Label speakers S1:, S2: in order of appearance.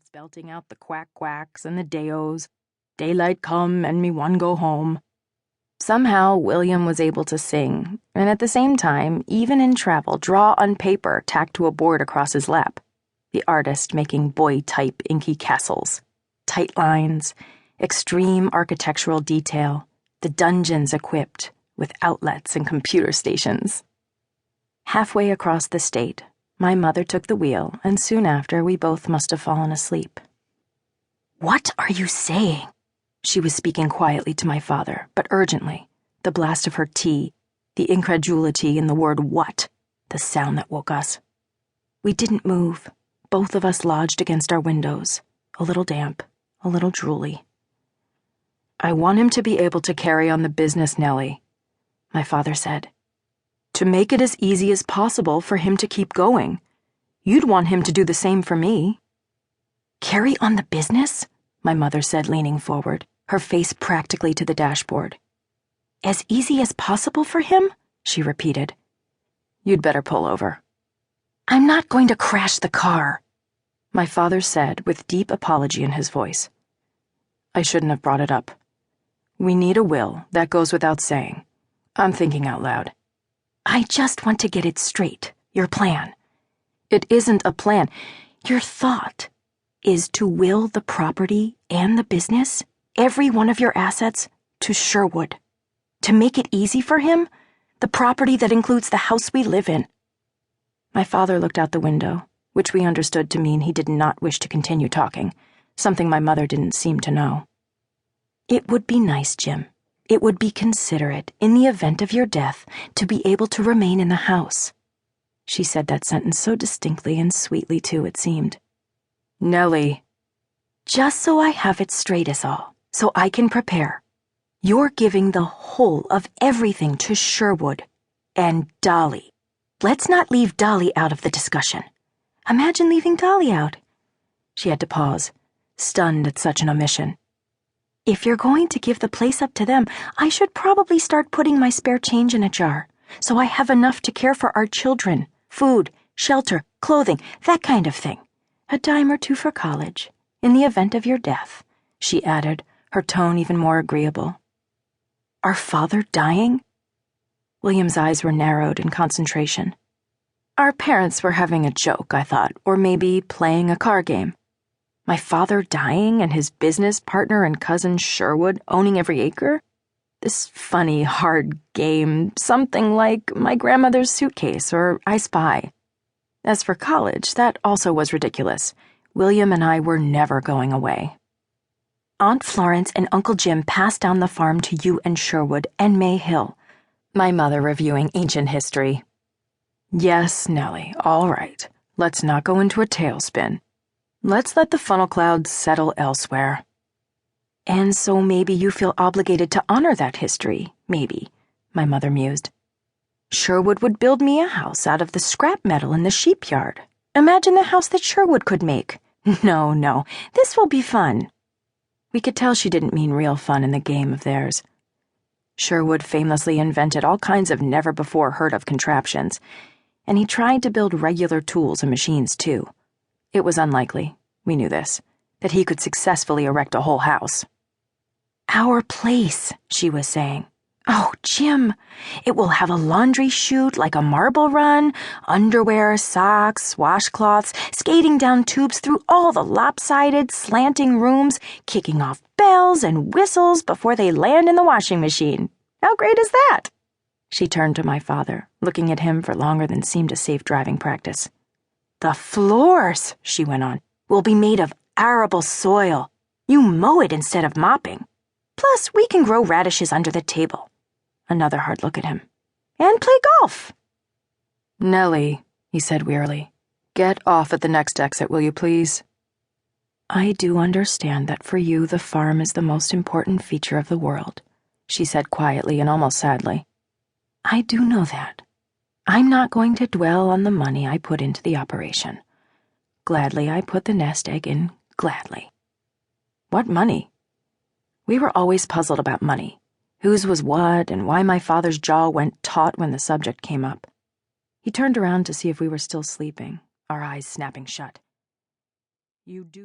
S1: mouths belting out the quacks and the deos. Daylight come and me one go home. Somehow William was able to sing, and at the same time, even in travel, draw on paper tacked to a board across his lap. The artist making boy-type inky castles, tight lines, extreme architectural detail, the dungeons equipped with outlets and computer stations. Halfway across the state, my mother took the wheel, and soon after we both must have fallen asleep. "What are you saying?" She was speaking quietly to my father, but urgently, the blast of her tea, the incredulity in the word "what," the sound that woke us. We didn't move, both of us lodged against our windows, a little damp, a little drooly. "I want him to be able to carry on the business, Nellie," my father said. "To make it as easy as possible for him to keep going. You'd want him to do the same for me." "Carry on the business?" my mother said, leaning forward, her face practically to the dashboard. "As easy as possible for him?" she repeated. "You'd better pull over." "I'm not going to crash the car," my father said with deep apology in his voice. "I shouldn't have brought it up. We need a will, that goes without saying. I'm thinking out loud." "I just want to get it straight, your plan." "It isn't a plan. Your thought is to will the property and the business, every one of your assets, to Sherwood. To make it easy for him, the property that includes the house we live in." My father looked out the window, which we understood to mean he did not wish to continue talking, something my mother didn't seem to know. "It would be nice, Jim. It would be considerate, in the event of your death, to be able to remain in the house." She said that sentence so distinctly and sweetly, too, it seemed. "Nellie." "Just so I have it straight is all, so I can prepare. You're giving the whole of everything to Sherwood. And Dolly. Let's not leave Dolly out of the discussion. Imagine leaving Dolly out." She had to pause, stunned at such an omission. "If you're going to give the place up to them, I should probably start putting my spare change in a jar, so I have enough to care for our children, food, shelter, clothing, that kind of thing. A dime or two for college, in the event of your death," she added, her tone even more agreeable. "Our father dying?" William's eyes were narrowed in concentration. Our parents were having a joke, I thought, or maybe playing a card game. My father dying and his business partner and cousin Sherwood owning every acre? This funny, hard game, something like My Grandmother's Suitcase or I Spy. As for college, that also was ridiculous. William and I were never going away. "Aunt Florence and Uncle Jim passed down the farm to you and Sherwood and May Hill," my mother reviewing ancient history. "Yes, Nellie, all right. Let's not go into a tailspin. Let's let the funnel clouds settle elsewhere." "And so maybe you feel obligated to honor that history, maybe," my mother mused. "Sherwood would build me a house out of the scrap metal in the sheep yard. Imagine the house that Sherwood could make. No, this will be fun." We could tell she didn't mean real fun in the game of theirs. Sherwood famously invented all kinds of never-before-heard-of contraptions, and he tried to build regular tools and machines, too. It was unlikely, we knew this, that he could successfully erect a whole house. "Our place," she was saying. "Oh, Jim, it will have a laundry chute like a marble run, underwear, socks, washcloths, skating down tubes through all the lopsided, slanting rooms, kicking off bells and whistles before they land in the washing machine. How great is that?" She turned to my father, looking at him for longer than seemed a safe driving practice. "The floors," she went on, "will be made of arable soil. You mow it instead of mopping. Plus, we can grow radishes under the table." Another hard look at him. "And play golf." "Nellie," he said wearily, "get off at the next exit, will you please?" "I do understand that for you the farm is the most important feature of the world," she said quietly and almost sadly. "I do know that. I'm not going to dwell on the money I put into the operation. Gladly I put the nest egg in, gladly." What money? We were always puzzled about money. Whose was what, and why my father's jaw went taut when the subject came up. He turned around to see if we were still sleeping, our eyes snapping shut. "You do